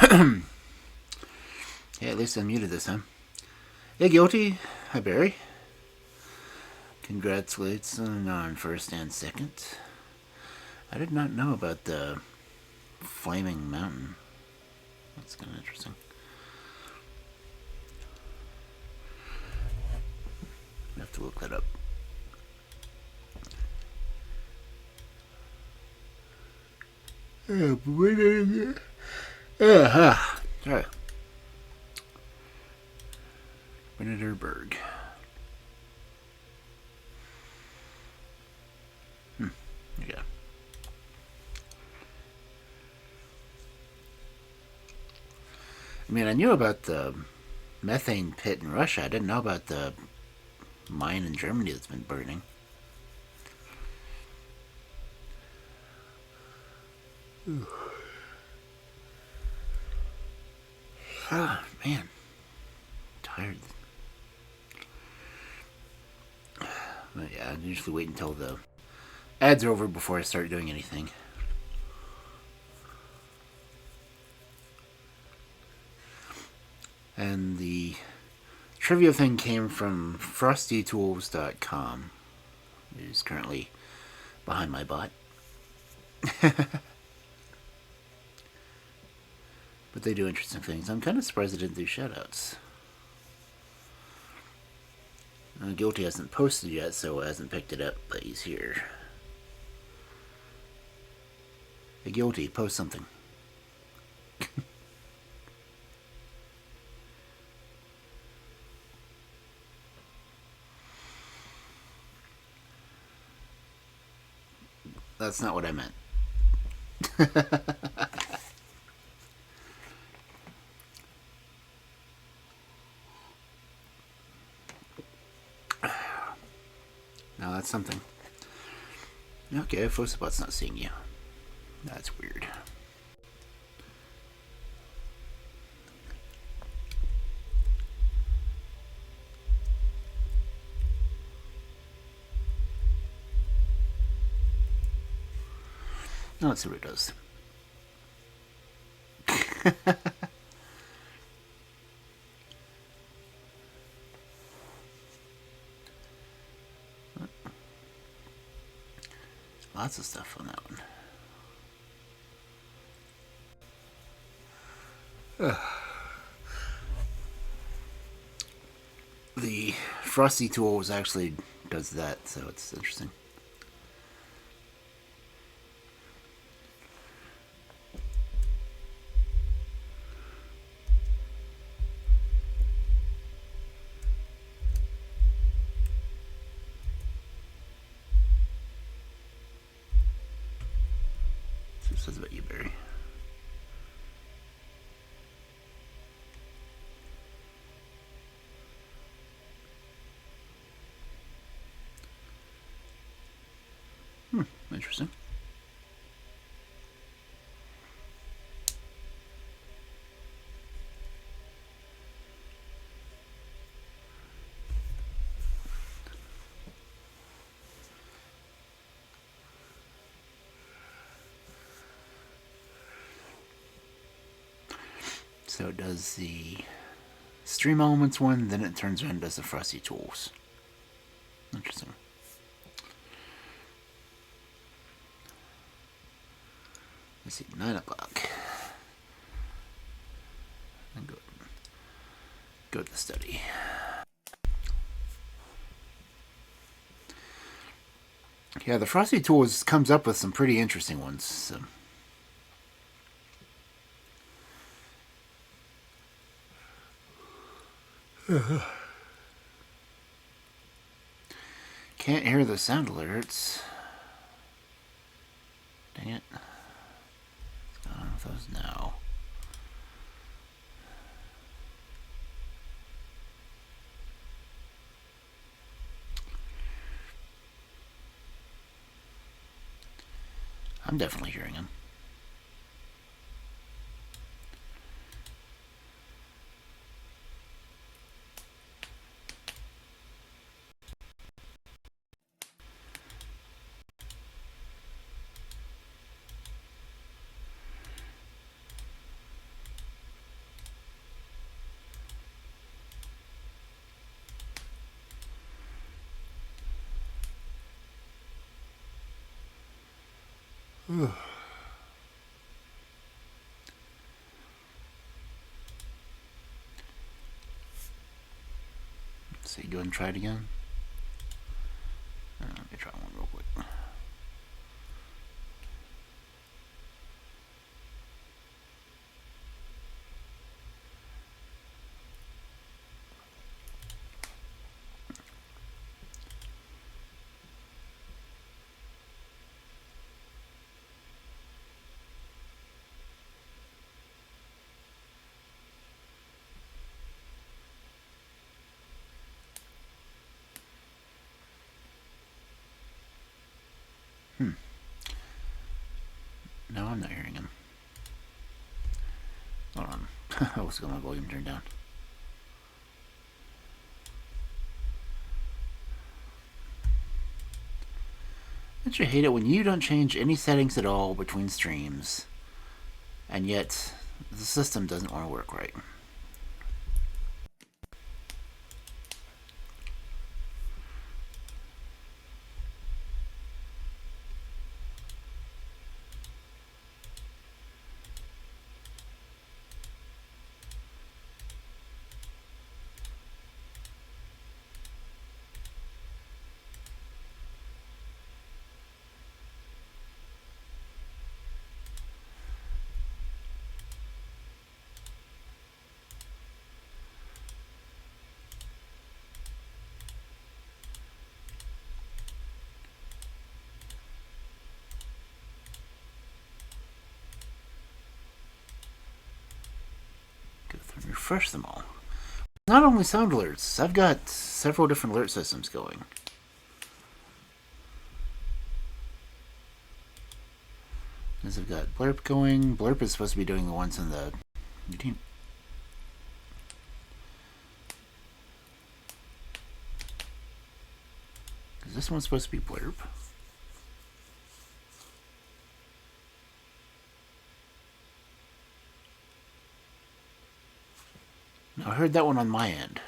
Yeah, at least I muted this time. Yeah, guilty. Hi, Barry. Congratulations on first and second. I did not know about the flaming mountain. That's kind of interesting. I have to look that up. Sorry. Benederberg. Yeah. I mean, I knew about the methane pit in Russia. I didn't know about the mine in Germany that's been burning. Ah, man. I'm tired. But yeah, I usually wait until the ads are over before I start doing anything. And the trivia thing came from frostytools.com, who's currently behind my bot. But they do interesting things. I'm kind of surprised they didn't do shoutouts. Guilty hasn't posted yet, so hasn't picked it up, but he's here. Hey, Guilty, post something. That's not what I meant. No, that's something. Okay, Fosabot's not seeing you. That's weird. Now let's see what it does. Lots of stuff on that one. The Frosty Tools actually does that, so it's interesting. So it says about you, Barry. Interesting. So it does the Stream Elements one, then it turns around and does the Frosty Tools. Interesting. Let's see, 9 o'clock. And go to the study. Yeah, the Frosty Tools comes up with some pretty interesting ones. So. Can't hear the sound alerts. Dang it. What's going on with those now? I'm definitely hearing them. So you go and try it again. Let me try one real quick. No, I'm not hearing him. Hold on. I was got my volume turned down. Don't you hate it when you don't change any settings at all between streams, and yet the system doesn't want to work right? Go through and refresh them all. Not only sound alerts, I've got several different alert systems going. As I've got Blurp going. Blurp is supposed to be doing the ones in the routine. Is this one supposed to be Blurp? No, I heard that one on my end.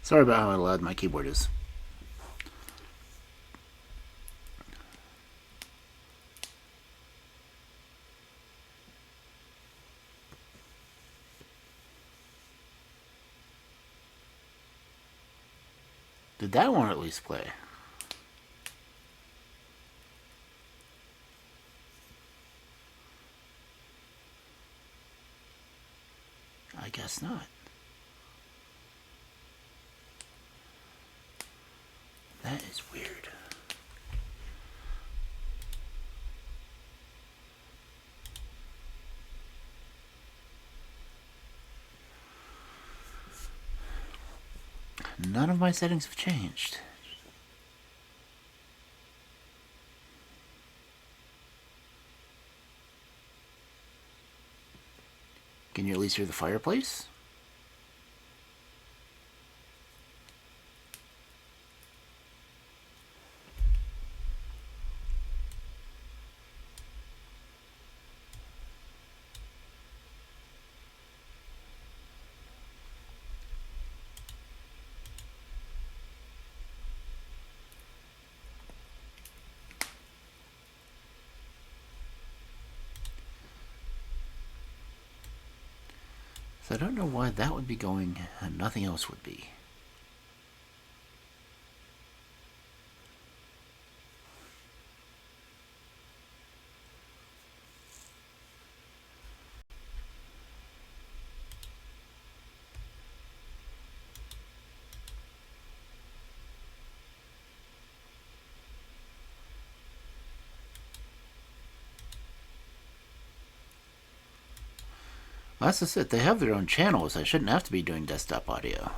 Sorry about how loud my keyboard is. Did that one at least play? I guess not. That is weird. None of my settings have changed. Can you at least hear the fireplace? So I don't know why that would be going and nothing else would be. That's just it. They have their own channels. I shouldn't have to be doing desktop audio.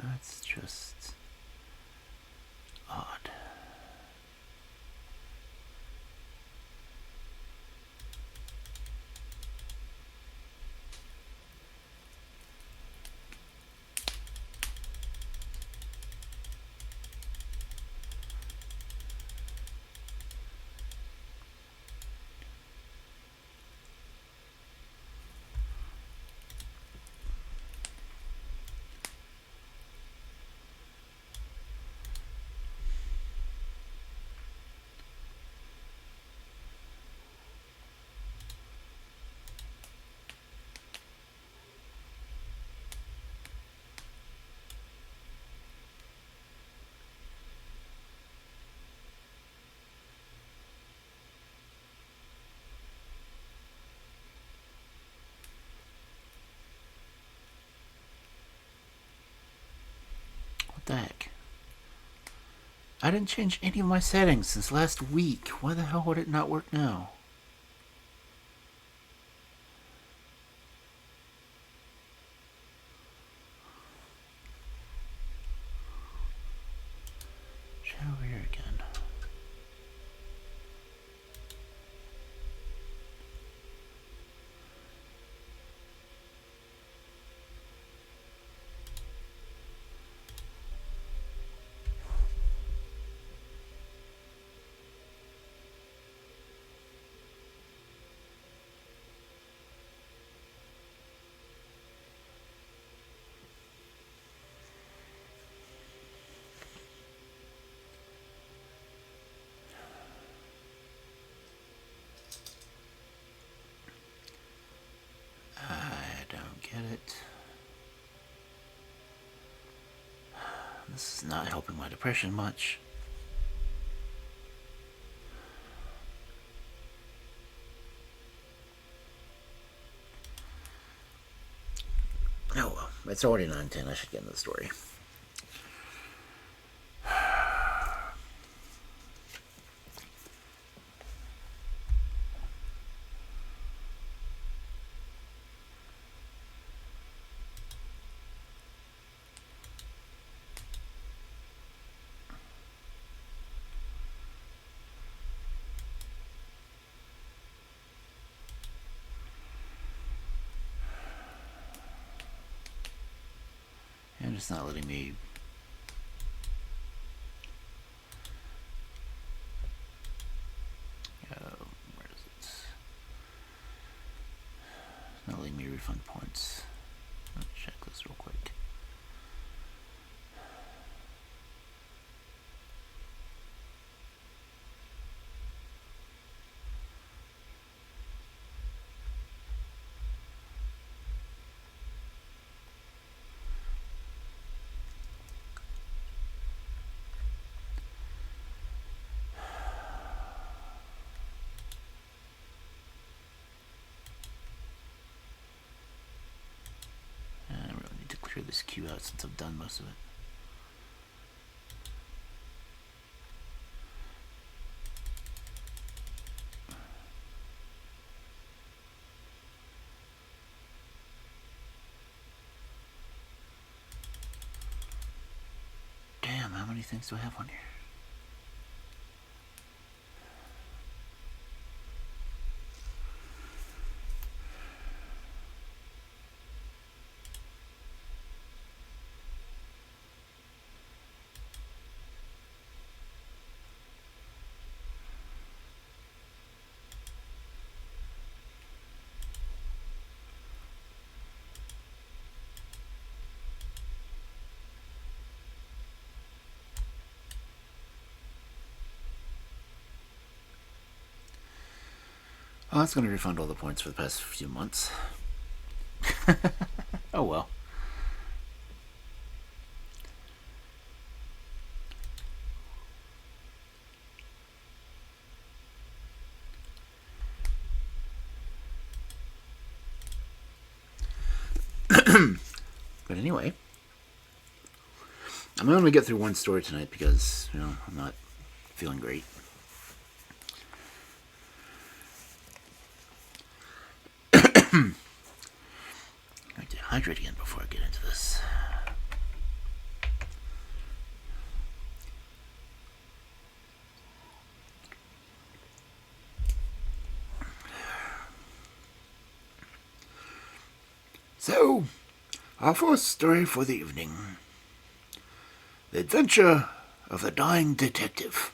That's just odd. What the heck? I didn't change any of my settings since last week. Why the hell would it not work now? Try over here again. I don't get it. This is not helping my depression much. Oh well, it's already 9:10. I should get into the story. And it's not letting me. Where is it? It's not letting me refund points. Let's check this real quick. I really need to clear this queue out since I've done most of it. Damn, how many things do I have on here? Oh, that's going to refund all the points for the past few months. Oh well. But anyway, I'm only going to get through one story tonight because, I'm not feeling great. I have to hydrate again before I get into this. So, our first story for the evening. The Adventure of the Dying Detective.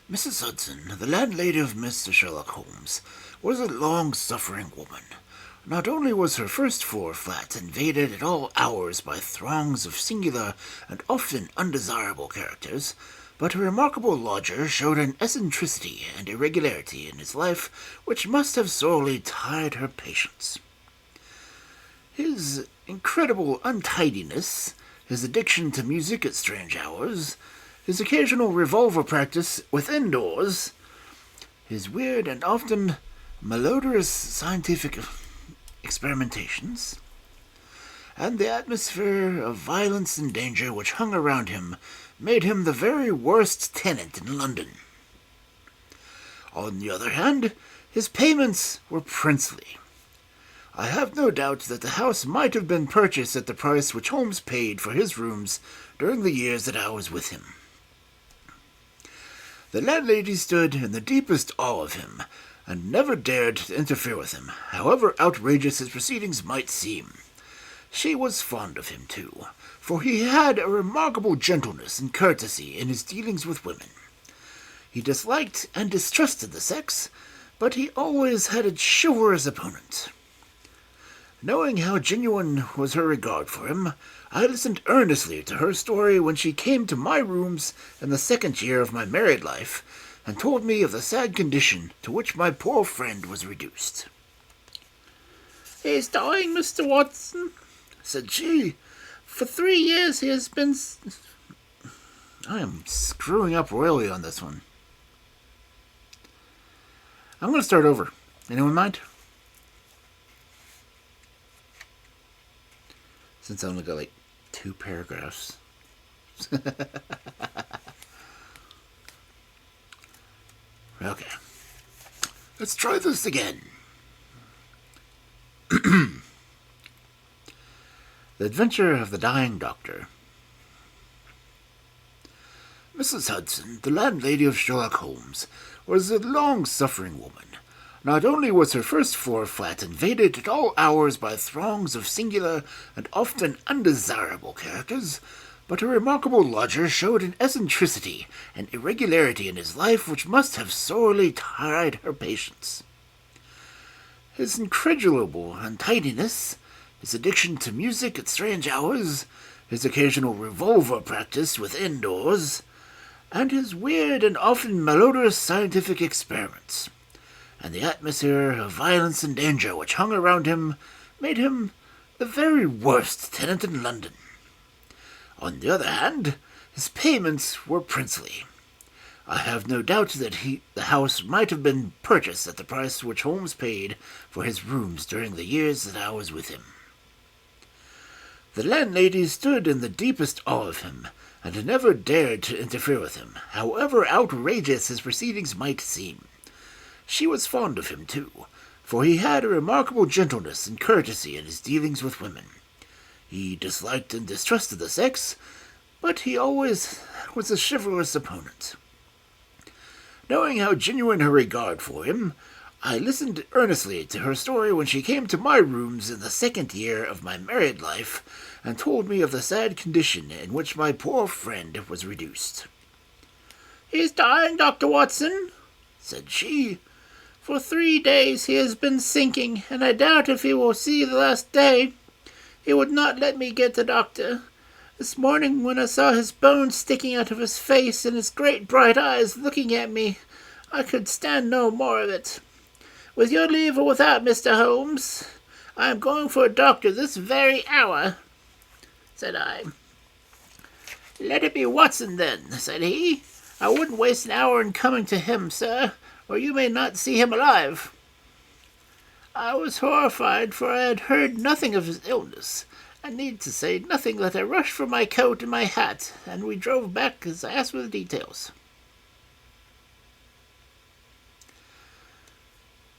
Mrs. Hudson, the landlady of Mr. Sherlock Holmes, was a long-suffering woman. Not only was her first-floor flat invaded at all hours by throngs of singular and often undesirable characters, but her remarkable lodger showed an eccentricity and irregularity in his life which must have sorely tired her patience. His incredible untidiness, his addiction to music at strange hours, his occasional revolver practice within doors, his weird and often malodorous scientific experimentations, and the atmosphere of violence and danger which hung around him made him the very worst tenant in London. On the other hand, his payments were princely. I have no doubt that the house might have been purchased at the price which Holmes paid for his rooms during the years that I was with him. The landlady stood in the deepest awe of him, and never dared to interfere with him, however outrageous his proceedings might seem. She was fond of him, too, for he had a remarkable gentleness and courtesy in his dealings with women. He disliked and distrusted the sex, but he always had a chivalrous opponent. Knowing how genuine was her regard for him, I listened earnestly to her story when she came to my rooms in the second year of my married life, and told me of the sad condition to which my poor friend was reduced. "He's dying, Mr. Watson," said she. "For 3 years he has been..." I am screwing up royally on this one. I'm going to start over. Anyone mind? Since I only got like 2 paragraphs. Okay. Let's try this again. The Adventure of the Dying Doctor. Mrs. Hudson, the landlady of Sherlock Holmes, was a long-suffering woman. Not only was her first-floor flat invaded at all hours by throngs of singular and often undesirable characters, but her remarkable lodger showed an eccentricity and irregularity in his life which must have sorely tried her patience. His incredible untidiness, his addiction to music at strange hours, his occasional revolver practice within doors, and his weird and often malodorous scientific experiments, and the atmosphere of violence and danger which hung around him made him the very worst tenant in London. On the other hand, his payments were princely. I have no doubt that the house might have been purchased at the price which Holmes paid for his rooms during the years that I was with him. The landlady stood in the deepest awe of him, and never dared to interfere with him, however outrageous his proceedings might seem. She was fond of him, too, for he had a remarkable gentleness and courtesy in his dealings with women. He disliked and distrusted the sex, but he always was a chivalrous opponent. Knowing how genuine her regard for him, I listened earnestly to her story when she came to my rooms in the second year of my married life, and told me of the sad condition in which my poor friend was reduced. "He's dying, Dr. Watson," said she. "For 3 days he has been sinking, and I doubt if he will see the last day. He would not let me get the doctor, This morning when I saw his bones sticking out of his face and his great bright eyes looking at me, I could stand no more of it. With your leave or without, Mr. Holmes, I am going for a doctor this very hour, said I. Let it be Watson, then, said he. I wouldn't waste an hour in coming to him, sir, or you may not see him alive. I was horrified, for I had heard nothing of his illness. I need to say nothing that I rushed for my coat and my hat, and we drove back as I asked for the details.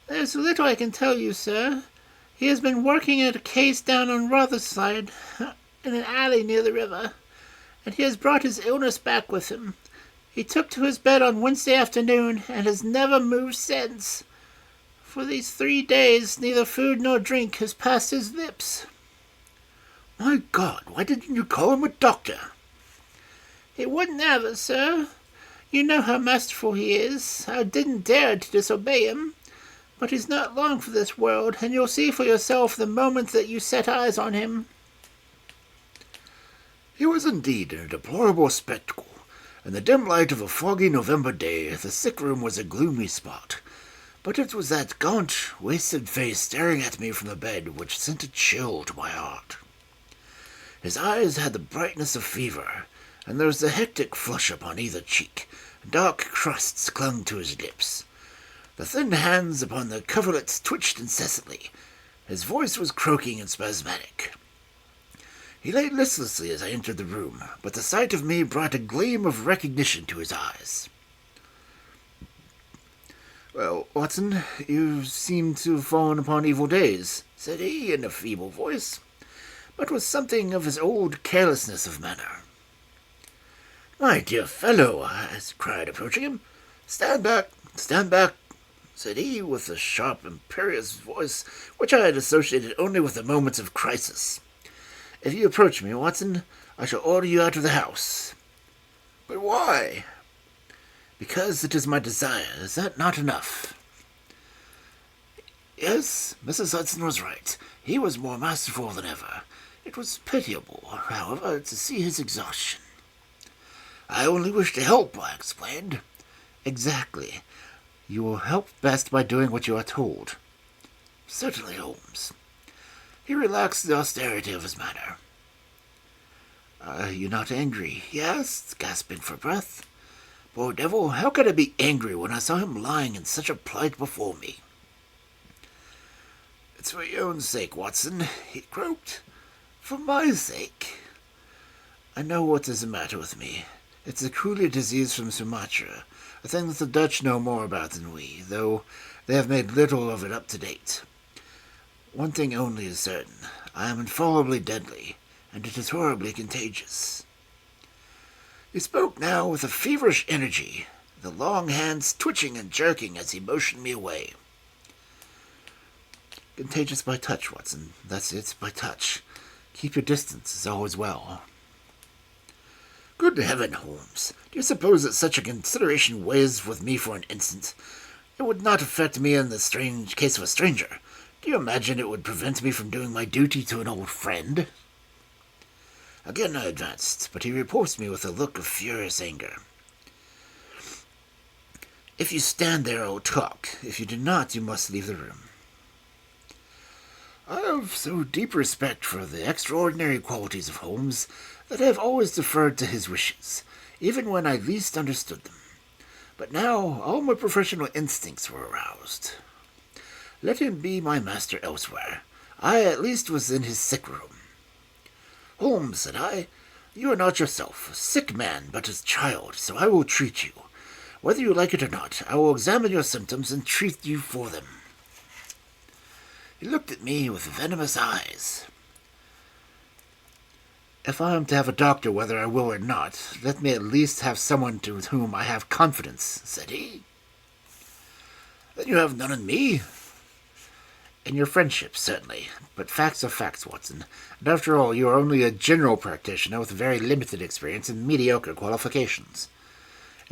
There's little I can tell you, sir. He has been working at a case down on Rotherside, in an alley near the river, and he has brought his illness back with him. He took to his bed on Wednesday afternoon, and has never moved since. For these 3 days, neither food nor drink has passed his lips. My God, why didn't you call him a doctor? He wouldn't have it, sir. You know how masterful he is. I didn't dare to disobey him. But he's not long for this world, and you'll see for yourself the moment that you set eyes on him. He was indeed a deplorable spectacle. In the dim light of a foggy November day, the sick room was a gloomy spot. But it was that gaunt, wasted face staring at me from the bed which sent a chill to my heart. His eyes had the brightness of fever, and there was a hectic flush upon either cheek, and dark crusts clung to his lips. The thin hands upon the coverlets twitched incessantly. His voice was croaking and spasmodic. He lay listlessly as I entered the room, but the sight of me brought a gleam of recognition to his eyes. "Well, Watson, you seem to have fallen upon evil days," said he in a feeble voice, but with something of his old carelessness of manner. "My dear fellow," I cried, approaching him, stand back, said he, with a sharp, imperious voice which I had associated only with the moments of crisis. "If you approach me, Watson, I shall order you out of the house." "But why?" "Because it is my desire. Is that not enough?" Yes, Mrs. Hudson was right. He was more masterful than ever. It was pitiable, however, to see his exhaustion. "I only wish to help," I explained. "Exactly. You will help best by doing what you are told." "Certainly, Holmes." He relaxed the austerity of his manner. "Are you not angry?" he asked, gasping for breath. "Poor devil, how could I be angry when I saw him lying in such a plight before me?" "It's for your own sake, Watson," he croaked. "For my sake?" "I know what is the matter with me. It's a coolie disease from Sumatra, a thing that the Dutch know more about than we, though they have made little of it up to date. One thing only is certain. I am infallibly deadly, and it is horribly contagious." He spoke now with a feverish energy, the long hands twitching and jerking as he motioned me away. "Contagious by touch, Watson. That's it, by touch. Keep your distance, is always well." "Good heaven, Holmes! Do you suppose that such a consideration weighs with me for an instant? It would not affect me in the strange case of a stranger. Do you imagine it would prevent me from doing my duty to an old friend?" Again I advanced, but he repulsed me with a look of furious anger. "If you stand there, I will talk. If you do not, you must leave the room." I have so deep respect for the extraordinary qualities of Holmes that I have always deferred to his wishes, even when I least understood them. But now all my professional instincts were aroused. Let him be my master elsewhere. I at least was in his sick room. "Holmes," said I, "you are not yourself, a sick man, but a child, so I will treat you. Whether you like it or not, I will examine your symptoms and treat you for them." He looked at me with venomous eyes. "If I am to have a doctor whether I will or not, let me at least have someone to whom I have confidence," said he. "Then you have none in me?" "In your friendship, certainly. But facts are facts, Watson. And after all, you are only a general practitioner with very limited experience and mediocre qualifications.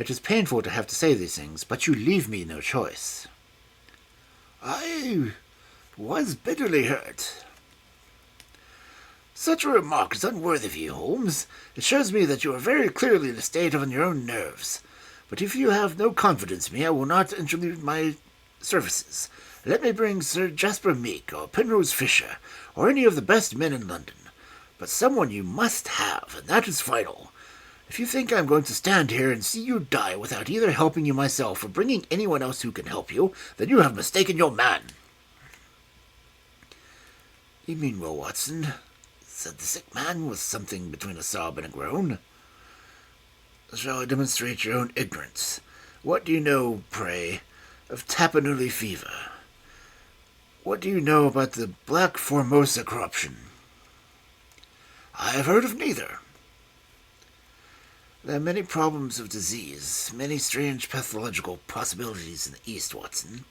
It is painful to have to say these things, but you leave me no choice." I was bitterly hurt. Such a remark is unworthy of you, Holmes. It shows me that you are very clearly in a state of your own nerves. But if you have no confidence in me, I will not intrude my services. Let me bring Sir Jasper Meek or Penrose Fisher, or any of the best men in London. But someone you must have, and that is final. If you think I'm going to stand here and see you die without either helping you myself or bringing anyone else who can help you, then you have mistaken your man. You mean well, Watson, said the sick man with something between a sob and a groan. Shall I demonstrate your own ignorance? What do you know, pray, of Tapanuli fever? What do you know about the Black Formosa corruption? I have heard of neither. There are many problems of disease, many strange pathological possibilities in the East, Watson.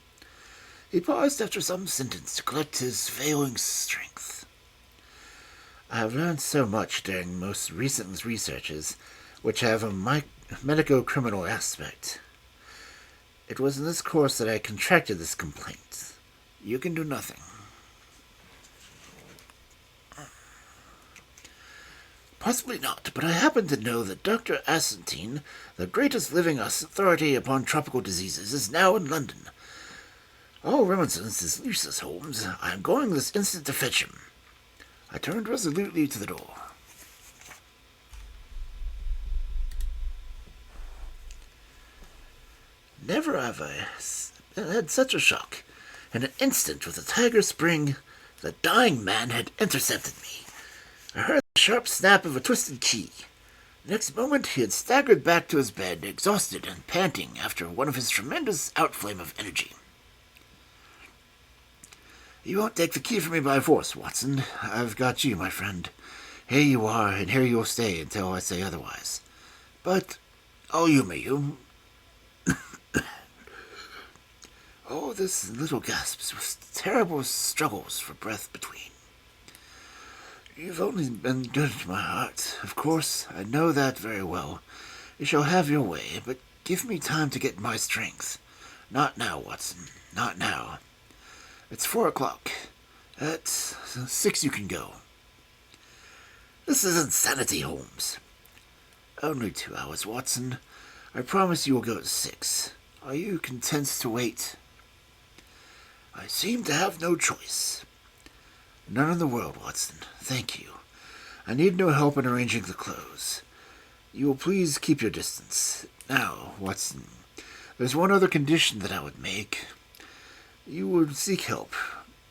He paused after some sentence to collect his failing strength. I have learned so much during most recent researches, which have a medico-criminal aspect. It was in this course that I contracted this complaint. You can do nothing. Possibly not, but I happen to know that Dr. Asentine, the greatest living authority upon tropical diseases, is now in London. All remonstrance is useless, Holmes. I am going this instant to fetch him. I turned resolutely to the door. Never have I had such a shock. In an instant, with a tiger spring, the dying man had intercepted me. I heard the sharp snap of a twisted key. Next moment, he had staggered back to his bed, exhausted and panting after one of his tremendous outflame of energy. You won't take the key from me by force, Watson. I've got you, my friend. Here you are, and here you'll stay until I say otherwise. But I'll humour you. Oh, this little gasps, with terrible struggles for breath between. You've only been good to my heart. Of course, I know that very well. You shall have your way, but give me time to get my strength. Not now, Watson. Not now. It's 4 o'clock. At 6 you can go. This is insanity, Holmes. Only 2 hours, Watson. I promise you will go at 6. Are you content to wait? I seem to have no choice. None in the world, Watson. Thank you. I need no help in arranging the clothes. You will please keep your distance. Now, Watson, there's one other condition that I would make. You would seek help,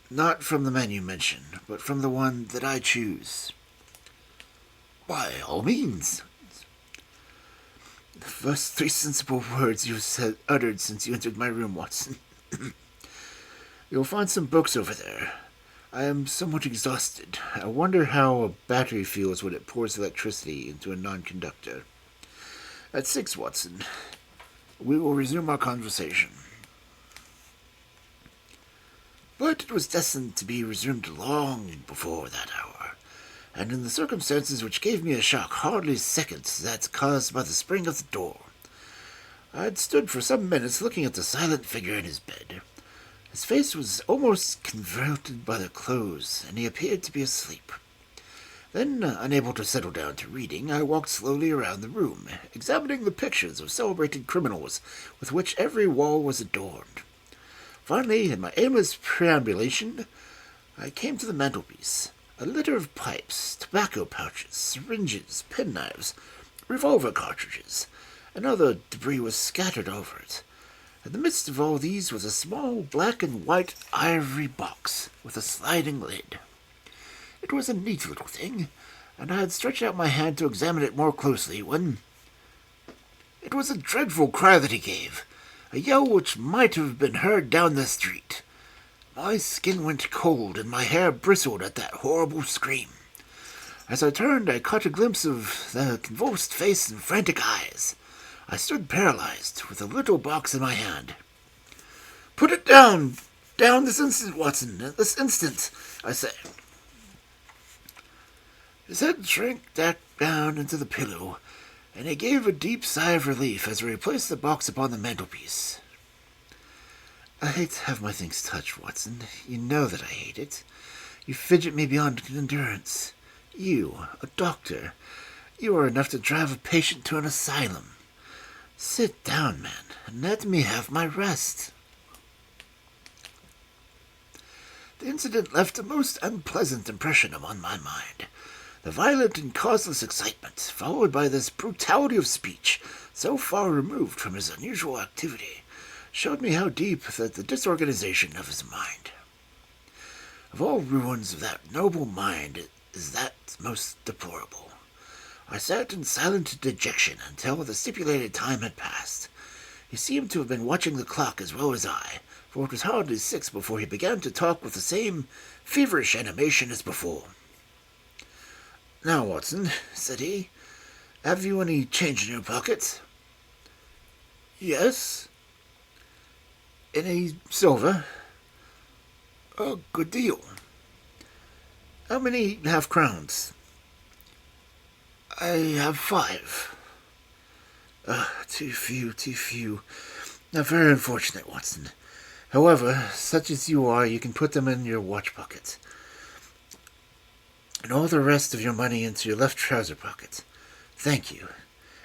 not from the man you mentioned, but from the one that I choose. By all means. The first 3 sensible words you uttered since you entered my room, Watson. You'll find some books over there. I am somewhat exhausted. I wonder how a battery feels when it pours electricity into a non-conductor. At 6, Watson, we will resume our conversation. But it was destined to be resumed long before that hour, and in the circumstances which gave me a shock hardly second that caused by the spring of the door. I had stood for some minutes looking at the silent figure in his bed. His face was almost converted by the clothes, and he appeared to be asleep. Then, unable to settle down to reading, I walked slowly around the room, examining the pictures of celebrated criminals with which every wall was adorned. Finally, in my aimless perambulation, I came to the mantelpiece. A litter of pipes, tobacco pouches, syringes, penknives, revolver cartridges, and other debris was scattered over it. In the midst of all these was a small black and white ivory box with a sliding lid. It was a neat little thing, and I had stretched out my hand to examine it more closely when... It was a dreadful cry that he gave, a yell which might have been heard down the street. My skin went cold and my hair bristled at that horrible scream. As I turned, I caught a glimpse of the convulsed face and frantic eyes. I stood paralyzed, with a little box in my hand. "Put it down! Down this instant, Watson! This instant!" I said. His head shrank back down into the pillow, and he gave a deep sigh of relief as he replaced the box upon the mantelpiece. I hate to have my things touched, Watson. You know that I hate it. You fidget me beyond endurance. You, a doctor, you are enough to drive a patient to an asylum. Sit down, man, and let me have my rest. The incident left a most unpleasant impression upon my mind. The violent and causeless excitement, followed by this brutality of speech, so far removed from his unusual activity, showed me how deep that the disorganization of his mind. Of all ruins of that noble mind is that most deplorable. I sat in silent dejection until the stipulated time had passed. He seemed to have been watching the clock as well as I, for it was hardly 6 before he began to talk with the same feverish animation as before. "Now, Watson," said he, "have you any change in your pockets?" "Yes." "Any silver?" "A good deal." "How many half-crowns?" "I have 5. Too few, too few. Very unfortunate, Watson. However, such as you are, you can put them in your watch pocket, and all the rest of your money into your left trouser pocket. Thank you.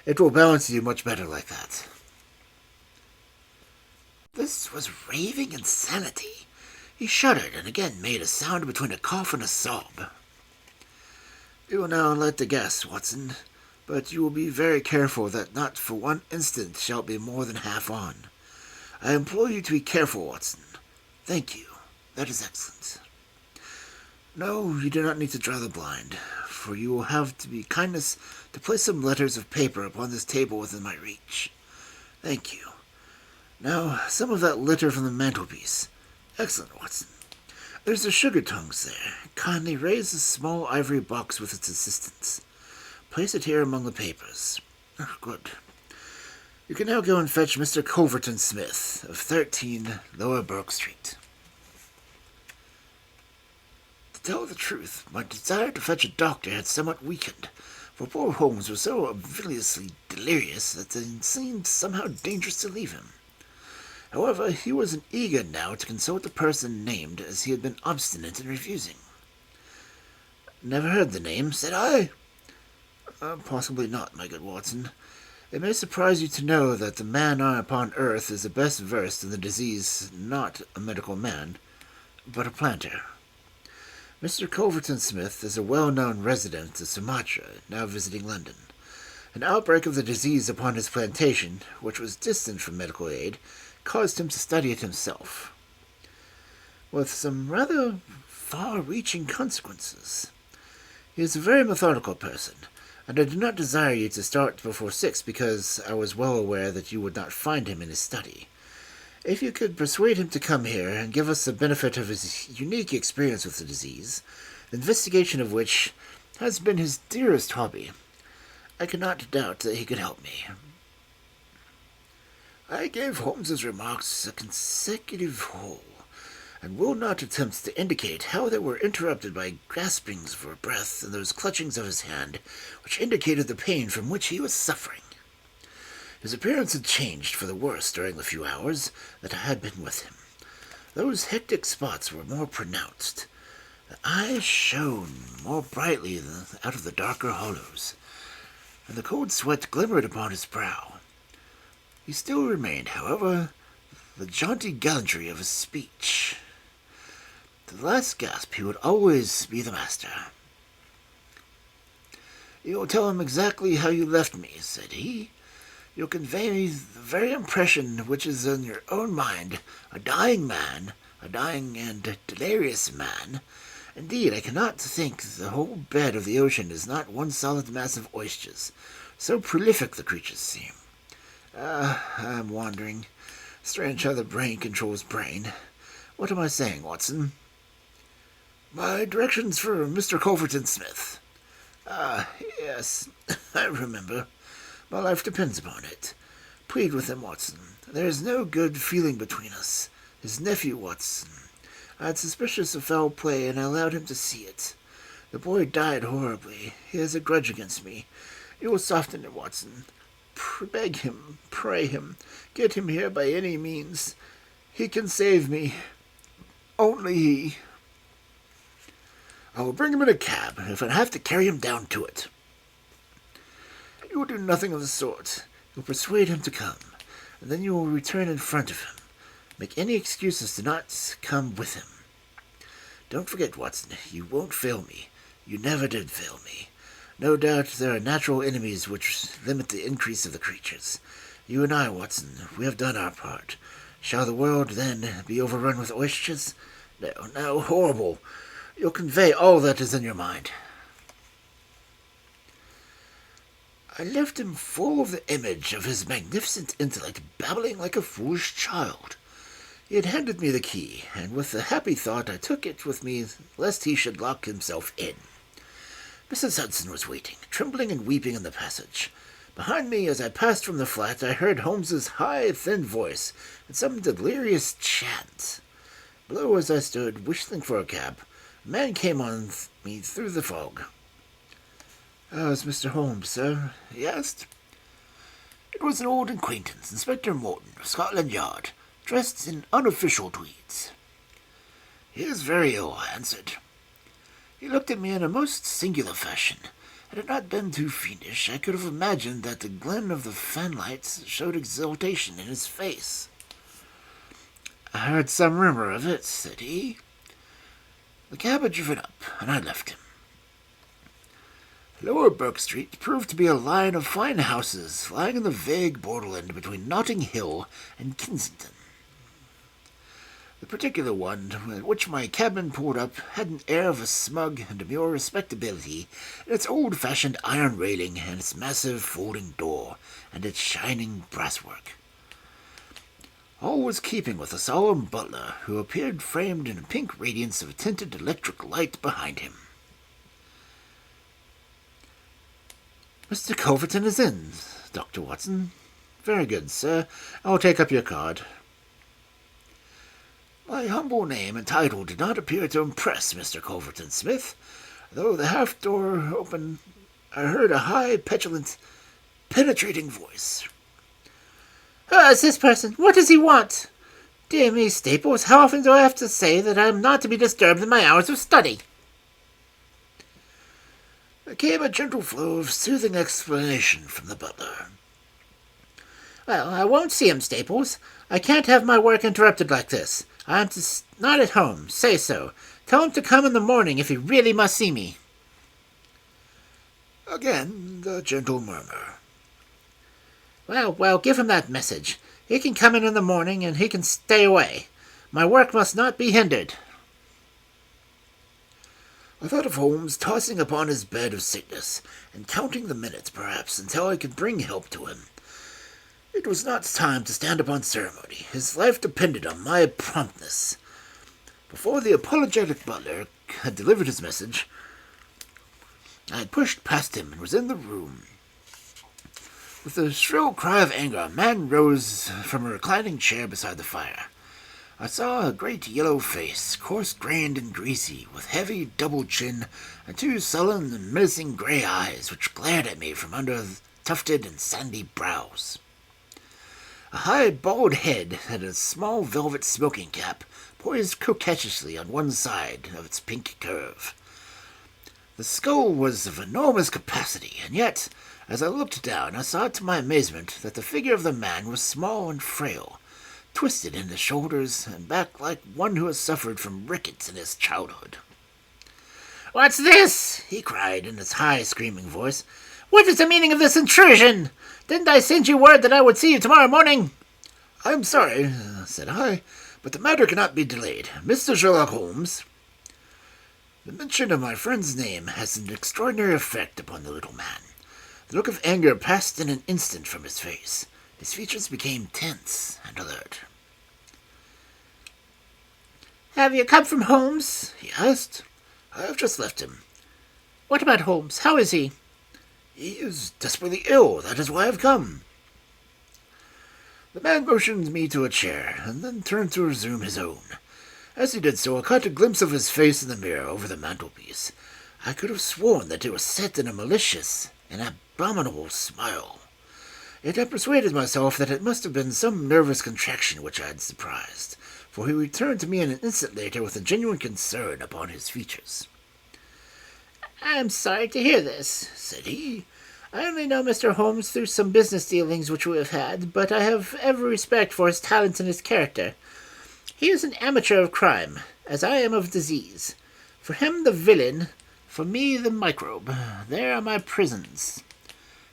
It will balance you much better like that." This was raving insanity. He shuddered and again made a sound between a cough and a sob. "You will now light the gas, Watson, but you will be very careful that not for one instant shall it be more than half on. I implore you to be careful, Watson. Thank you. That is excellent. No, you do not need to draw the blind, for you will have to be kindness to place some letters of paper upon this table within my reach. Thank you. Now, some of that litter from the mantelpiece. Excellent, Watson. There's the sugar tongs there. Kindly raise the small ivory box with its assistance. Place it here among the papers. Good. You can now go and fetch Mr. Culverton Smith of 13 Lower Burke Street. To tell the truth, my desire to fetch a doctor had somewhat weakened, for poor Holmes was so obviously delirious that it seemed somehow dangerous to leave him. However, he wasn't eager now to consult the person named, as he had been obstinate in refusing. "Never heard the name," said I. Possibly not, my good Watson. It may surprise you to know that the man upon earth is the best versed in the disease, not a medical man, but a planter. Mr. Culverton Smith is a well-known resident of Sumatra, now visiting London. An outbreak of the disease upon his plantation, which was distant from medical aid, caused him to study it himself, with some rather far-reaching consequences. He is a very methodical person, and I do not desire you to start before 6 because I was well aware that you would not find him in his study. If you could persuade him to come here and give us the benefit of his unique experience with the disease, the investigation of which has been his dearest hobby, I cannot doubt that he could help me." I gave Holmes's remarks a consecutive whole, and will not attempt to indicate how they were interrupted by graspings for breath and those clutchings of his hand which indicated the pain from which he was suffering. His appearance had changed for the worse during the few hours that I had been with him. Those hectic spots were more pronounced. The eyes shone more brightly out of the darker hollows, and the cold sweat glimmered upon his brow. He still remained, however, the jaunty gallantry of his speech. To the last gasp he would always be the master. "You will tell him exactly how you left me," said he. "You'll convey me the very impression which is in your own mind, a dying man, a dying and delirious man. Indeed, I cannot think the whole bed of the ocean is not one solid mass of oysters, so prolific the creatures seem. I am wandering. Strange how the brain controls brain. What am I saying, Watson?" "My directions for Mr. Culverton Smith." Yes, I remember. My life depends upon it. Plead with him, Watson. There is no good feeling between us. His nephew, Watson. I had suspicious of foul play, and I allowed him to see it. The boy died horribly. He has a grudge against me. You will soften it, Watson. Beg him, pray him, get him here by any means. He can save me. Only he." I will bring him in a cab if I have to carry him down to it." "You will do nothing of the sort. You'll persuade him to come, and then you will return in front of him. Make any excuses to not come with him. Don't forget, Watson, you won't fail me. You never did fail me. No doubt there are natural enemies which limit the increase of the creatures. You and I, Watson, we have done our part. Shall the world, then, be overrun with oysters? No, no, horrible. You'll convey all that is in your mind." I left him full of the image of his magnificent intellect, babbling like a foolish child. He had handed me the key, and with a happy thought I took it with me lest he should lock himself in. Mrs. Hudson was waiting, trembling and weeping in the passage. Behind me, as I passed from the flat, I heard Holmes's high, thin voice and some delirious chant. Below, as I stood, whistling for a cab, a man came on me through the fog. "Is Mr. Holmes, sir?" he asked. It was an old acquaintance, Inspector Morton, of Scotland Yard, dressed in unofficial tweeds. "He is very ill," I answered. He looked at me in a most singular fashion. Had it not been too fiendish, I could have imagined that the glint of the fanlights showed exultation in his face. "I heard some rumor of it," said he. The cab had driven up, and I left him. Lower Burke Street proved to be a line of fine houses lying in the vague borderland between Notting Hill and Kensington. The particular one at which my cabin pulled up had an air of a smug and demure respectability in its old-fashioned iron railing and its massive folding door and its shining brasswork. All was keeping with the solemn butler, who appeared framed in a pink radiance of a tinted electric light behind him. "Mr. Culverton is in, Dr. Watson." "Very good, sir. I will take up your card." My humble name and title did not appear to impress Mr. Culverton Smith. Though the half-door opened, I heard a high, petulant, penetrating voice. "Who is this person? What does he want? Dear me, Staples, how often do I have to say that I am not to be disturbed in my hours of study?" There came a gentle flow of soothing explanation from the butler. "Well, I won't see him, Staples. I can't have my work interrupted like this. I'm not at home. Say so. Tell him to come in the morning if he really must see me." Again the gentle murmur. Well, give him that message. He can come in the morning, and he can stay away. My work must not be hindered." I thought of Holmes tossing upon his bed of sickness, and counting the minutes, perhaps, until I could bring help to him. It was not time to stand upon ceremony. His life depended on my promptness. Before the apologetic butler had delivered his message, I had pushed past him and was in the room. With a shrill cry of anger, a man rose from a reclining chair beside the fire. I saw a great yellow face, coarse-grained and greasy, with heavy double chin and two sullen and menacing grey eyes which glared at me from under tufted and sandy brows. A high, bald head had a small velvet smoking cap, poised coquettishly on one side of its pink curve. The skull was of enormous capacity, and yet, as I looked down, I saw to my amazement that the figure of the man was small and frail, twisted in the shoulders and back like one who has suffered from rickets in his childhood. "What's this?" he cried in his high, screaming voice. "What is the meaning of this intrusion? Didn't I send you word that I would see you tomorrow morning?" "I am sorry," said I, "but the matter cannot be delayed. Mr. Sherlock Holmes—" The mention of my friend's name has an extraordinary effect upon the little man. The look of anger passed in an instant from his face. His features became tense and alert. "Have you come from Holmes?" he asked. "I have just left him." "What about Holmes? How is he?" "He is desperately ill. That is why I have come." The man motioned me to a chair, and then turned to resume his own. As he did so, I caught a glimpse of his face in the mirror over the mantelpiece. I could have sworn that it was set in a malicious and abominable smile. Yet I persuaded myself that it must have been some nervous contraction which I had surprised, for he returned to me an instant later with a genuine concern upon his features. "I'm sorry to hear this," said he. "I only know Mr. Holmes through some business dealings which we have had, but I have every respect for his talents and his character. He is an amateur of crime, as I am of disease. For him the villain, for me the microbe. There are my prisons,"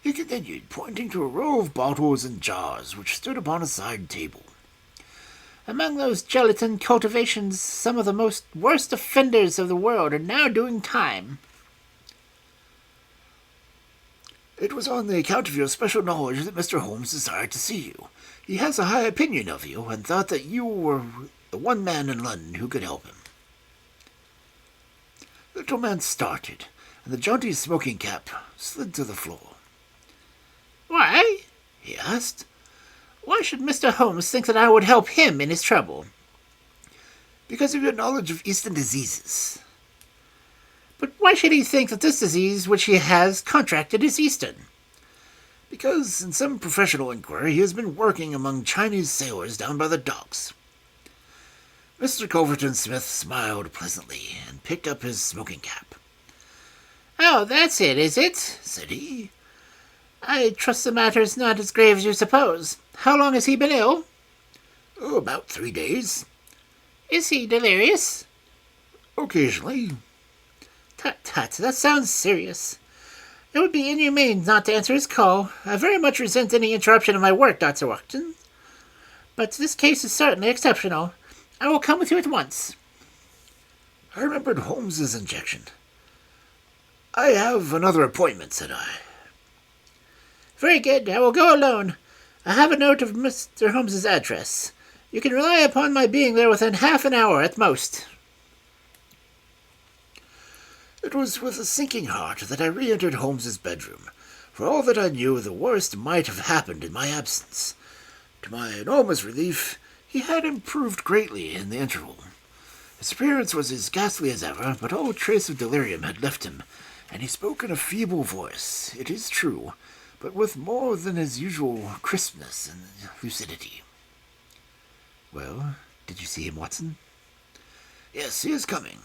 he continued, pointing to a row of bottles and jars which stood upon a side table. "Among those gelatin cultivations, some of the most worst offenders of the world are now doing time." "It was on the account of your special knowledge that Mr. Holmes desired to see you. He has a high opinion of you, and thought that you were the one man in London who could help him." The little man started, and the jaunty smoking cap slid to the floor. "Why?" he asked. "Why should Mr. Holmes think that I would help him in his trouble?" "Because of your knowledge of Eastern diseases." "But why should he think that this disease which he has contracted is Eastern?" "Because in some professional inquiry he has been working among Chinese sailors down by the docks." Mr. Culverton Smith smiled pleasantly and picked up his smoking cap. "Oh, that's it, is it?" said he. "I trust the matter is not as grave as you suppose. How long has he been ill?" "Oh, about 3 days." "Is he delirious?" "Occasionally." "Tut, tut, that sounds serious. It would be inhumane not to answer his call. I very much resent any interruption of my work, Dr. Watson. But this case is certainly exceptional. I will come with you at once." I remembered Holmes's injection. "I have another appointment," said I. "Very good. I will go alone. I have a note of Mr. Holmes's address. You can rely upon my being there within half an hour at most." It was with a sinking heart that I re-entered Holmes's bedroom. For all that I knew, the worst might have happened in my absence. To my enormous relief, he had improved greatly in the interval. His appearance was as ghastly as ever, but all trace of delirium had left him, and he spoke in a feeble voice, it is true, but with more than his usual crispness and lucidity. "Well, did you see him, Watson?" "Yes, he is coming."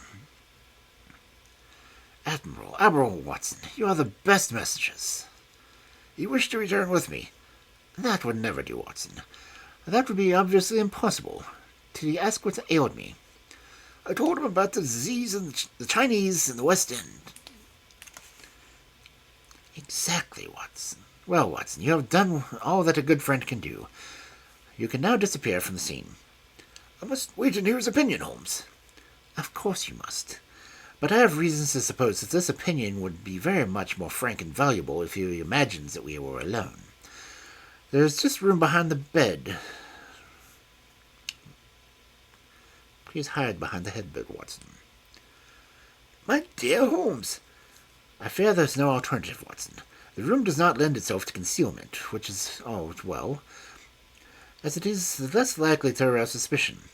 Admiral Watson, you are the best messengers." "He wished to return with me." "That would never do, Watson. That would be obviously impossible. Did he ask what ailed me?" "I told him about the disease and the Chinese in the West End." "Exactly, Watson. Well, Watson, you have done all that a good friend can do. You can now disappear from the scene." "I must wait and hear his opinion, Holmes." "Of course you must. But I have reasons to suppose that this opinion would be very much more frank and valuable if he imagines that we were alone. There is just room behind the bed. Please hide behind the headbed, Watson." "My dear Holmes." "I fear there's no alternative, Watson. The room does not lend itself to concealment, which is all well, as it is less likely to arouse suspicion.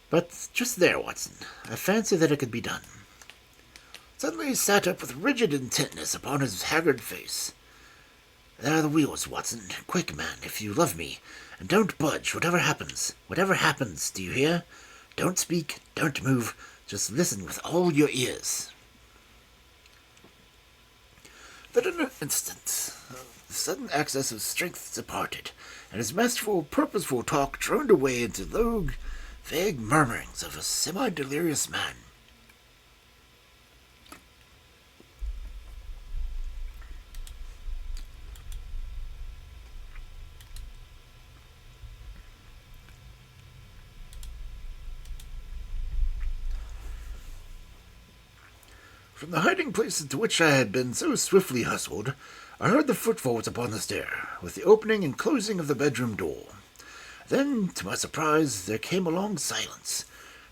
But just there, Watson, I fancy that it could be done." Suddenly he sat up with rigid intentness upon his haggard face. "There are the wheels, Watson. Quick, man, if you love me, and don't budge, whatever happens. Whatever happens, do you hear? Don't speak, don't move, just listen with all your ears." Then in an instant, the sudden access of strength departed, and his masterful, purposeful talk droned away into low, vague murmurings of a semi-delirious man. From the hiding place into which I had been so swiftly hustled, I heard the footfalls upon the stair, with the opening and closing of the bedroom door. Then, to my surprise, there came a long silence,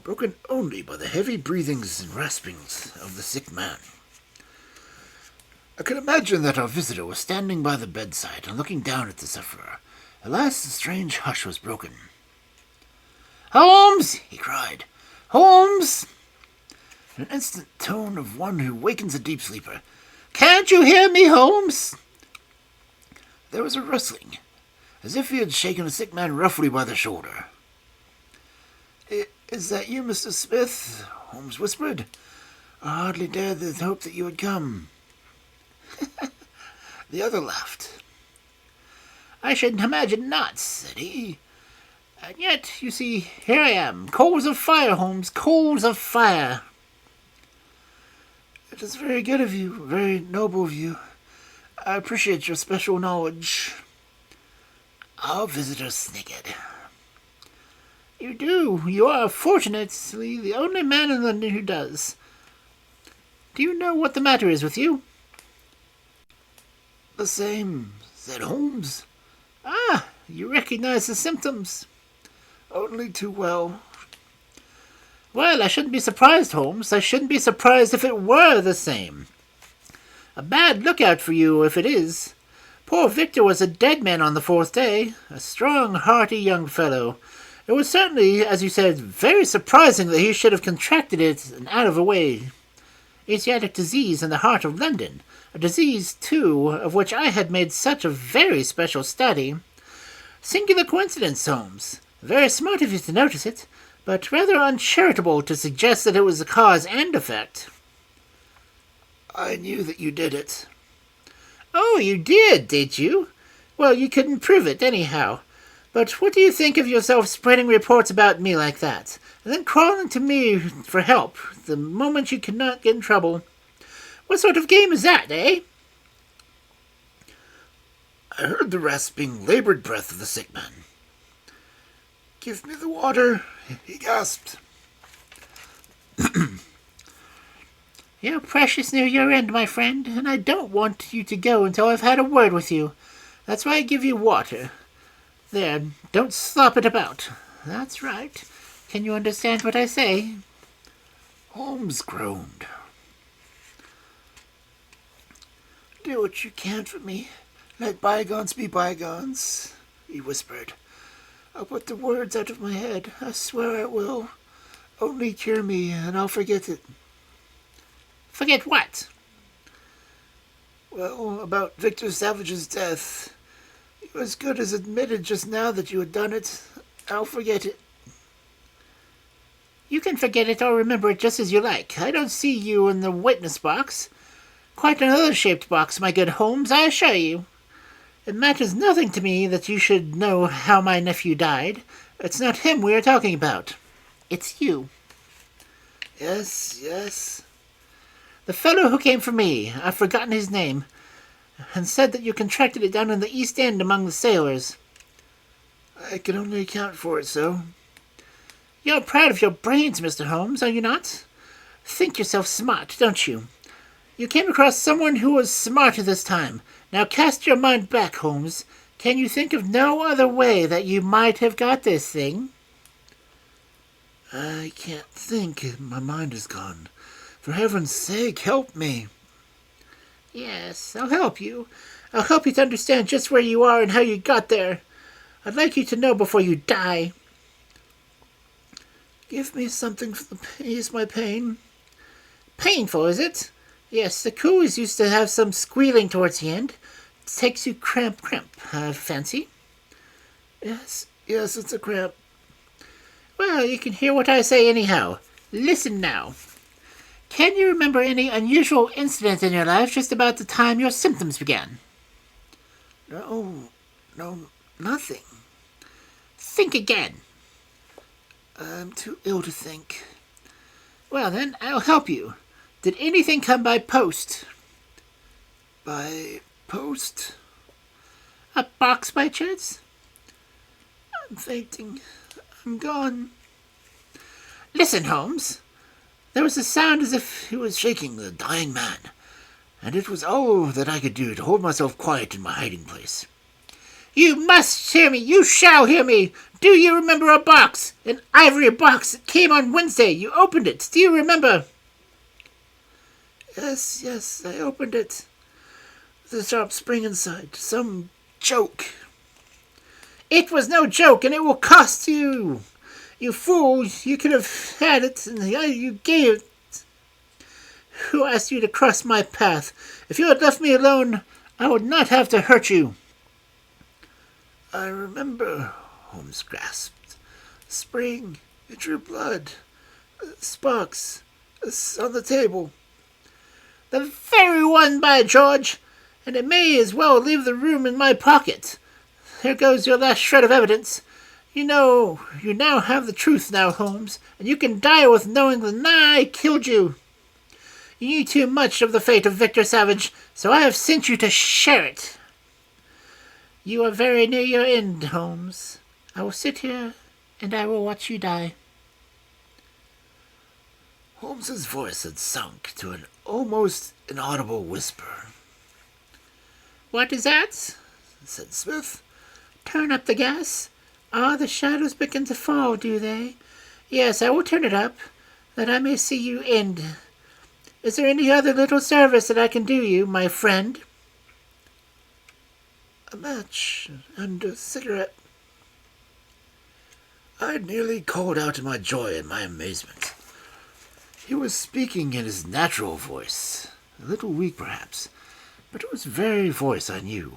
broken only by the heavy breathings and raspings of the sick man. I could imagine that our visitor was standing by the bedside and looking down at the sufferer. At last the strange hush was broken. "Holmes!" he cried. "Holmes!" In an instant tone of one who wakens a deep sleeper. "Can't you hear me, Holmes?" There was a rustling, as if he had shaken a sick man roughly by the shoulder. "Is that you, Mr. Smith?" Holmes whispered. I hardly dared to hope that you would come." The other laughed. "I should imagine not," said he. "And yet, you see, here I am. Coals of fire, Holmes, coals of fire." "It is very good of you, very noble of you. I appreciate your special knowledge." Our visitor sniggered. "You do. You are, fortunately, the only man in London who does. Do you know what the matter is with you?" "The same," said Holmes. "Ah, you recognize the symptoms?" "Only too well." "Well, I shouldn't be surprised, Holmes. I shouldn't be surprised if it were the same. A bad lookout for you if it is. Poor Victor was a dead man on the 4th day, a strong, hearty young fellow. It was certainly, as you said, very surprising that he should have contracted it and out of the way. Asiatic disease in the heart of London, a disease, too, of which I had made such a very special study. Singular coincidence, Holmes. Very smart of you to notice it, but rather uncharitable to suggest that it was the cause and effect." "I knew that you did it." "Oh, you did you? Well, you couldn't prove it, anyhow. But what do you think of yourself spreading reports about me like that, and then crawling to me for help the moment you cannot get in trouble? What sort of game is that, eh?" I heard the rasping, labored breath of the sick man. "Give me the water," he gasped. "You're precious near your end, my friend, and I don't want you to go until I've had a word with you. That's why I give you water. There, don't slop it about. That's right. Can you understand what I say?" Holmes groaned. "Do what you can for me. Let bygones be bygones," he whispered. "I'll put the words out of my head. I swear I will. Only cure me, and I'll forget it." "Forget what?" "Well, about Victor Savage's death. You as good as admitted just now that you had done it. I'll forget it." "You can forget it or remember it just as you like. I don't see you in the witness box. Quite another shaped box, my good Holmes, I assure you. It matters nothing to me that you should know how my nephew died. It's not him we are talking about. It's you." "Yes, yes." "The fellow who came for me, I've forgotten his name, and said that you contracted it down in the East End among the sailors." "I can only account for it so." "You're proud of your brains, Mr. Holmes, are you not? Think yourself smart, don't you? You came across someone who was smarter this time. Now cast your mind back, Holmes. Can you think of no other way that you might have got this thing?" "I can't think. My mind is gone. For heaven's sake, help me." "Yes, I'll help you. I'll help you to understand just where you are and how you got there. I'd like you to know before you die." "Give me something to ease my pain." "Painful, is it? Yes, the coolies used to have some squealing towards the end. It takes you cramp, I fancy." Yes, it's a cramp." "Well, you can hear what I say anyhow. Listen now. Can you remember any unusual incident in your life just about the time your symptoms began?" No, nothing." "Think again." "I'm too ill to think." "Well, then, I'll help you. Did anything come by post?" "By post?" "A box, by chance?" "I'm fainting. I'm gone." "Listen, Holmes. There was a sound as if he was shaking the dying man, and it was all that I could do to hold myself quiet in my hiding place." "You must hear me. You shall hear me. Do you remember a box? An ivory box that came on Wednesday. You opened it. Do you remember?" Yes, I opened it. With a sharp spring inside. Some joke." "It was no joke, and it will cost you. You fool, you could have had it, and you gave it. Who asked you to cross my path? If you had left me alone, I would not have to hurt you." "I remember," Holmes grasped. "Spring, it drew blood. Sparks. It's on the table. The very one, by George! And it may as well leave the room in my pocket. Here goes your last shred of evidence. You now have the truth now, Holmes, and you can die with knowing that I killed you. You knew too much of the fate of Victor Savage, so I have sent you to share it. You are very near your end, Holmes. I will sit here, and I will watch you die. Holmes's voice had sunk to an almost inaudible whisper. What is that? Said Smith. Turn up the gas. Ah, the shadows begin to fall, do they? Yes, I will turn it up, that I may see you end. Is there any other little service that I can do you, my friend? A match and a cigarette. I nearly called out in my joy and my amazement. He was speaking in his natural voice, a little weak perhaps, but it was the very voice I knew.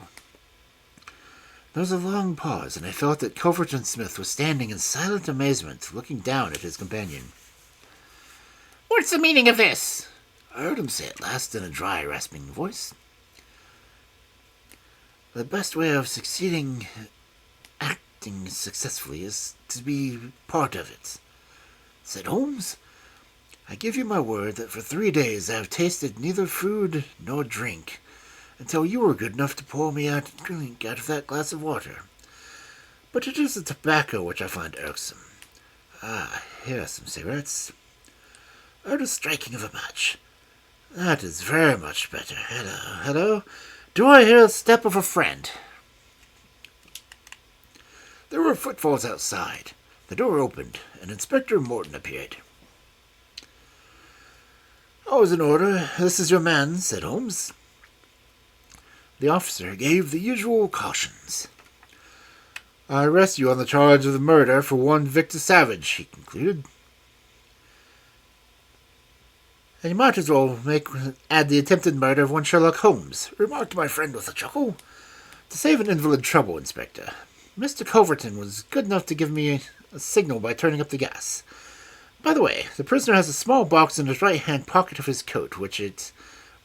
There was a long pause, and I felt that Culverton Smith was standing in silent amazement, looking down at his companion. What's the meaning of this? I heard him say at last in a dry, rasping voice. The best way of acting successfully is to be part of it, said Holmes. I give you my word that for 3 days I have tasted neither food nor drink, until you were good enough to pour me out a drink out of that glass of water. But it is the tobacco which I find irksome. Ah, here are some cigarettes. I heard a striking of a match. That is very much better. Hello. Do I hear the step of a friend? There were footfalls outside. The door opened, and Inspector Morton appeared. All is in order. This is your man, said Holmes. The officer gave the usual cautions. I arrest you on the charge of the murder for one Victor Savage, he concluded. And you might as well add the attempted murder of one Sherlock Holmes, remarked my friend with a chuckle. To save an invalid trouble, Inspector, Mr. Culverton was good enough to give me a signal by turning up the gas. By the way, the prisoner has a small box in his right-hand pocket of his coat, which it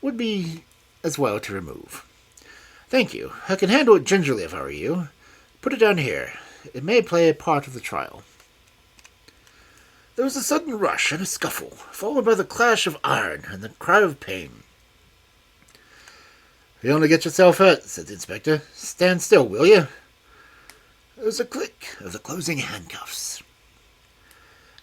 would be as well to remove. Thank you. I can handle it gingerly if I were you. Put it down here. It may play a part of the trial. There was a sudden rush and a scuffle, followed by the clash of iron and the cry of pain. You only get yourself hurt, said the inspector. Stand still, will you? There was a click of the closing handcuffs.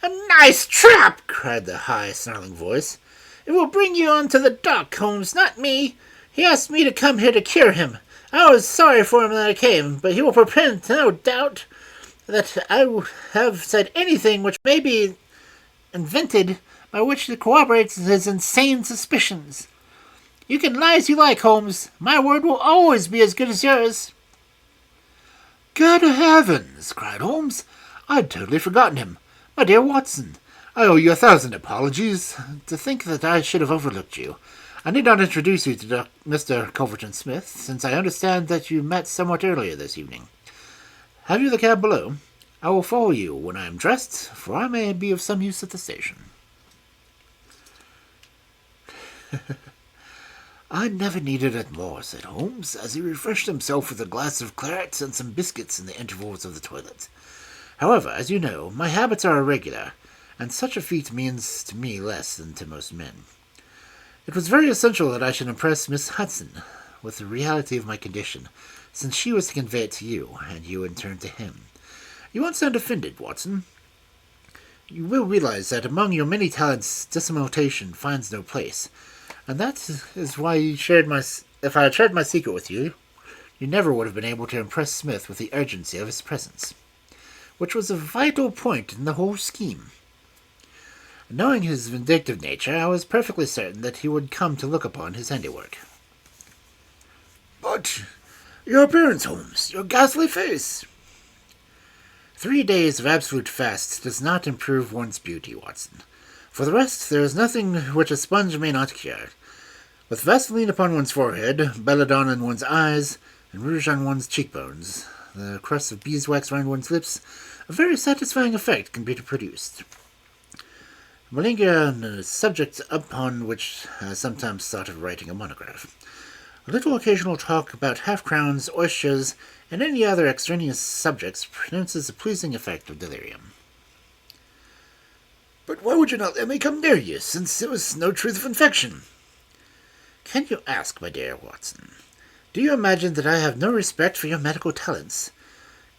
A nice trap, cried the high, snarling voice. It will bring you on to the dock, Holmes, not me. He asked me to come here to cure him. I was sorry for him that I came, but he will pretend, no doubt, that I have said anything which may be invented by which to corroborate his insane suspicions. You can lie as you like, Holmes. My word will always be as good as yours. Good heavens, cried Holmes. I'd totally forgotten him. My dear Watson, I owe you 1,000 apologies. To think that I should have overlooked you. I need not introduce you to Mr. Culverton Smith, since I understand that you met somewhat earlier this evening. Have you the cab below? I will follow you when I am dressed, for I may be of some use at the station. I never needed it more, said Holmes, as he refreshed himself with a glass of claret and some biscuits in the intervals of the toilet. However, as you know, my habits are irregular, and such a feat means to me less than to most men. It was very essential that I should impress Miss Hudson with the reality of my condition, since she was to convey it to you, and you in turn to him. You won't sound offended, Watson. You will realize that among your many talents dissimulation finds no place, and that is why if I had shared my secret with you, you never would have been able to impress Smith with the urgency of his presence, which was a vital point in the whole scheme. Knowing his vindictive nature, I was perfectly certain that he would come to look upon his handiwork. But your appearance, Holmes, your ghastly face. 3 days of absolute fast does not improve one's beauty, Watson. For the rest, there is nothing which a sponge may not cure. With Vaseline upon one's forehead, belladonna in one's eyes, and rouge on one's cheekbones, the crust of beeswax round one's lips, a very satisfying effect can be produced. linger on a subject upon which I sometimes thought of writing a monograph. A little occasional talk about half-crowns, oysters, and any other extraneous subjects produces a pleasing effect of delirium. But why would you not let me come near you, since there was no truth of infection? Can you ask, my dear Watson? Do you imagine that I have no respect for your medical talents?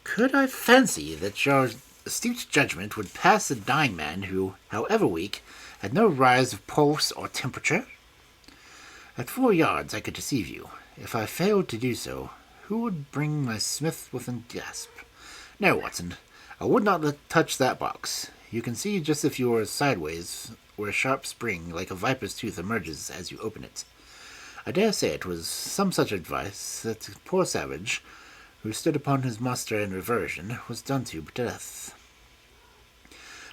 Could I fancy that your astute judgment would pass a dying man who, however weak, had no rise of pulse or temperature? At 4 yards I could deceive you. If I failed to do so, who would bring my smith within gasp? No, Watson, I would not touch that box. You can see just if you were sideways, where a sharp spring like a viper's tooth emerges as you open it. I dare say it was some such advice that the poor savage, who stood upon his muster and reversion, was done to death.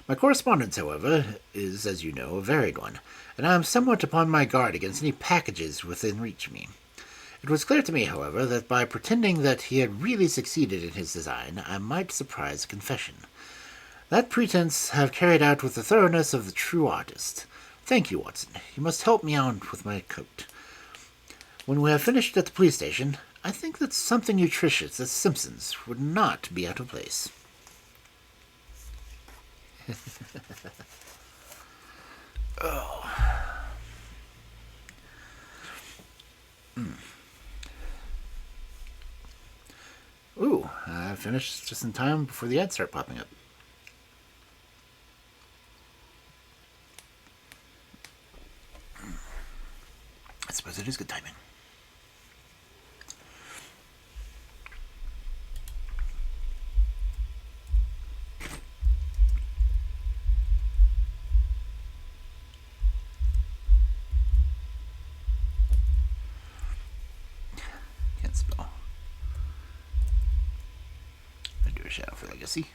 My correspondence, however, is, as you know, a varied one, and I am somewhat upon my guard against any packages within reach of me. It was clear to me, however, that by pretending that he had really succeeded in his design, I might surprise a confession. That pretense I have carried out with the thoroughness of the true artist. Thank you, Watson. You must help me on with my coat. When we have finished at the police station, I think that something nutritious as Simpson's would not be out of place. Oh. Ooh, I finished just in time before the ads start popping up. I suppose it is good timing. Can't spell. I do a shadow for legacy.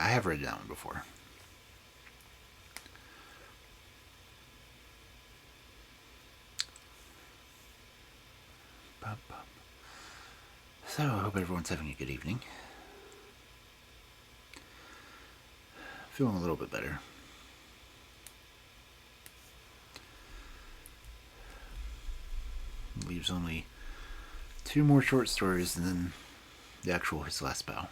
I have read that one before. So, I hope everyone's having a good evening. Feeling a little bit better. Leaves only 2 more short stories and then the actual His Last Bow.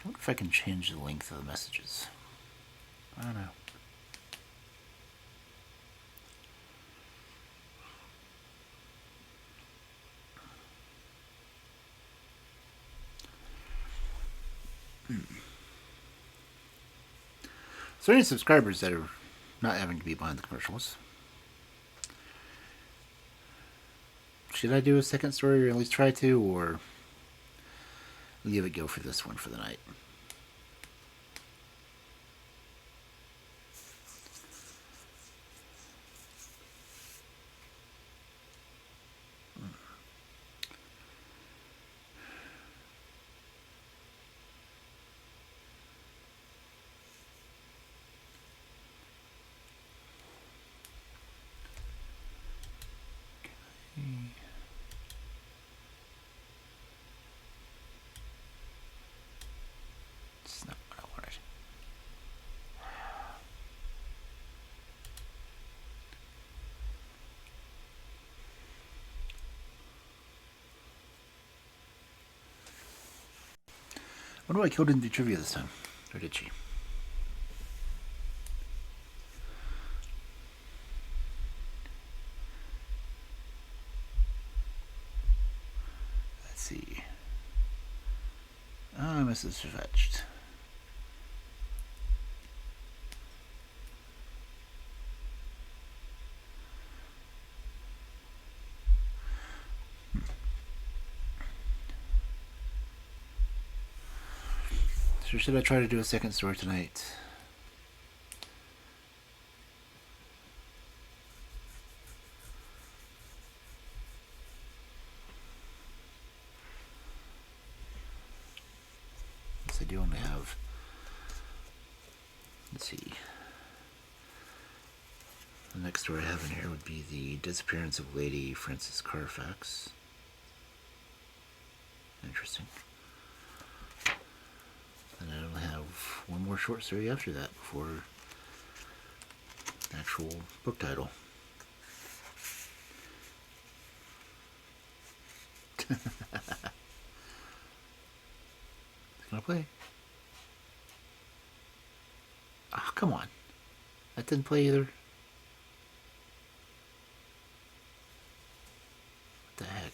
I wonder if I can change the length of the messages. I don't know. So any subscribers that are not having to be behind the commercials, should I do a second story, or at least try to, or leave it go for this one for the night? It's not what I wanted. I wonder why Kill didn't do trivia this time. Or did she? Let's see. premise is fetched. So should I try to do a second story tonight? Yes, I do only have... Let's see. The next story I have in here would be the disappearance of Lady Frances Carfax. Interesting. And I only have one more short story after that before the actual book title. Gonna play. Oh, come on. That didn't play either. What the heck?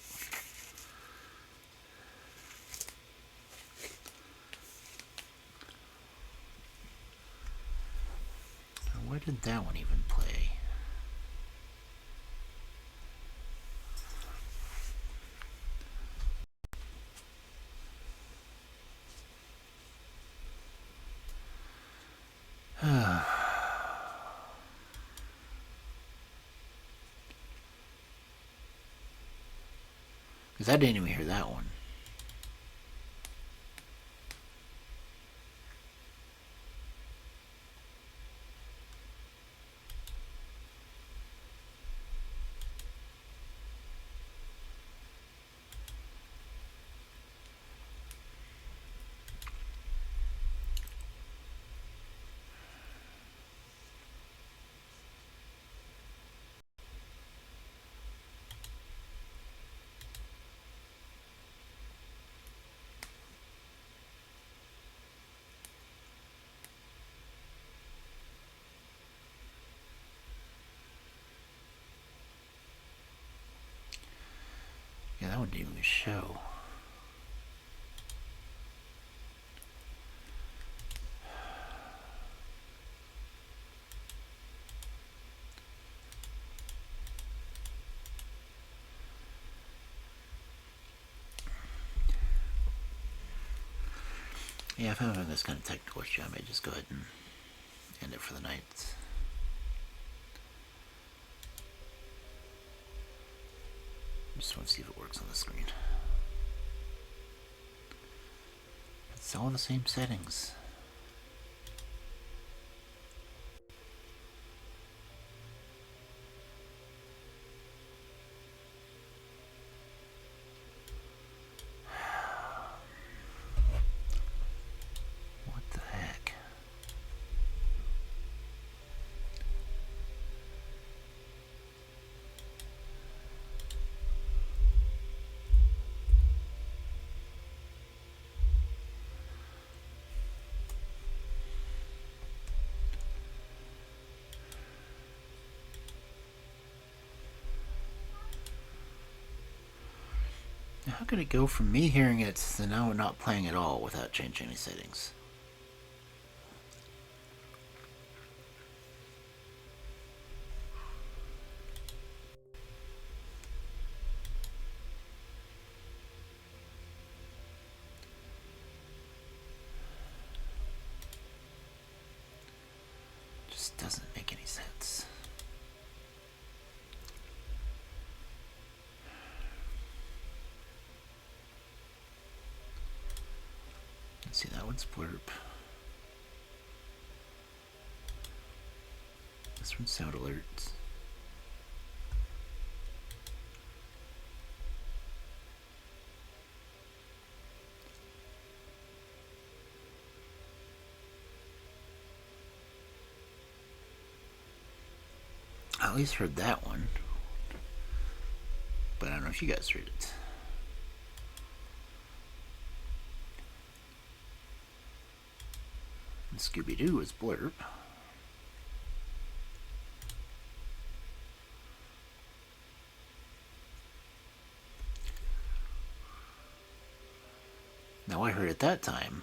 Why did that one even play? Because I didn't even hear that one. Yeah, that wouldn't even show. Yeah, if I'm having this kind of technical issue, I may just go ahead and end it for the night. Just want to see if it works on the screen. It's all the same settings. What the heck? How could it go from me hearing it to now not playing at all without changing any settings? Just doesn't make any sense. Let's see, that one's blurb. This one's sound alerts. I at least heard that one, but I don't know if you guys heard it. And Scooby-Doo is blurb. Now I heard it that time.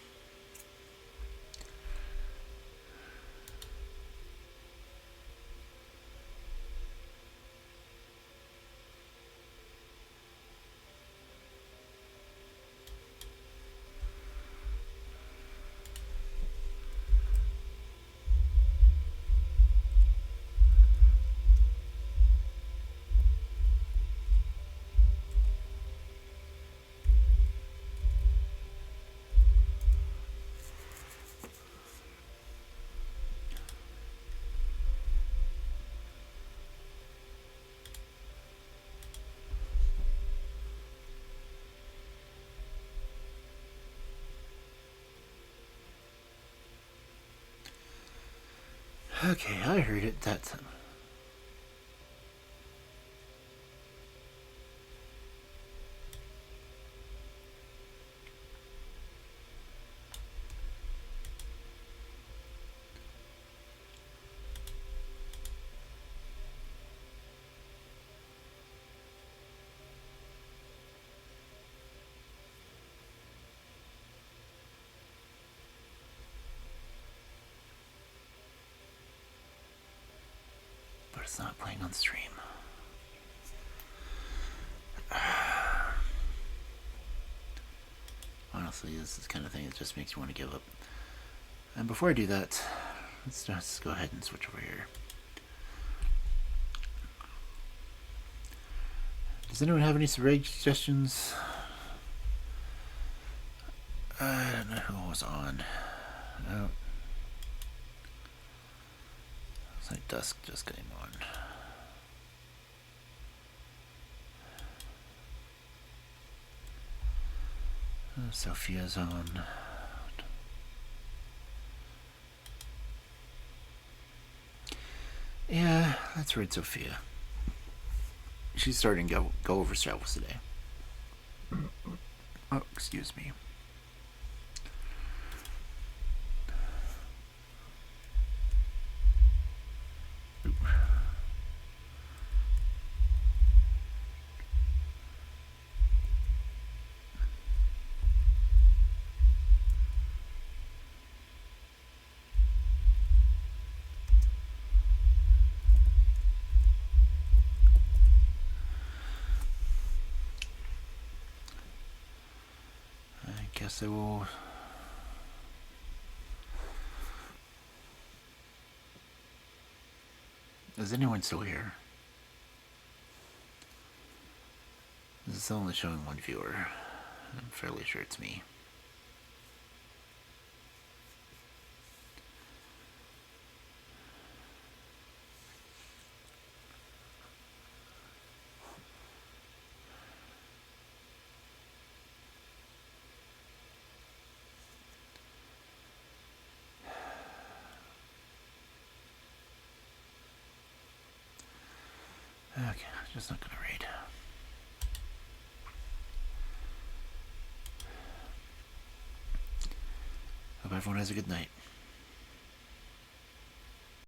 Okay, I heard it that time. But it's not playing on stream. Honestly, this is the kind of thing that just makes you want to give up. And before I do that, let's just go ahead and switch over here. Does anyone have any suggestions? I don't know who was on. No. It's like dusk just came on. Sophia's on. Yeah, let's read Sophia. She's starting to go over travels today. Oh, excuse me. Oop. I guess I will. Is anyone still here? This is only showing one viewer. I'm fairly sure it's me. Okay, I'm just not gonna read. Hope everyone has a good night.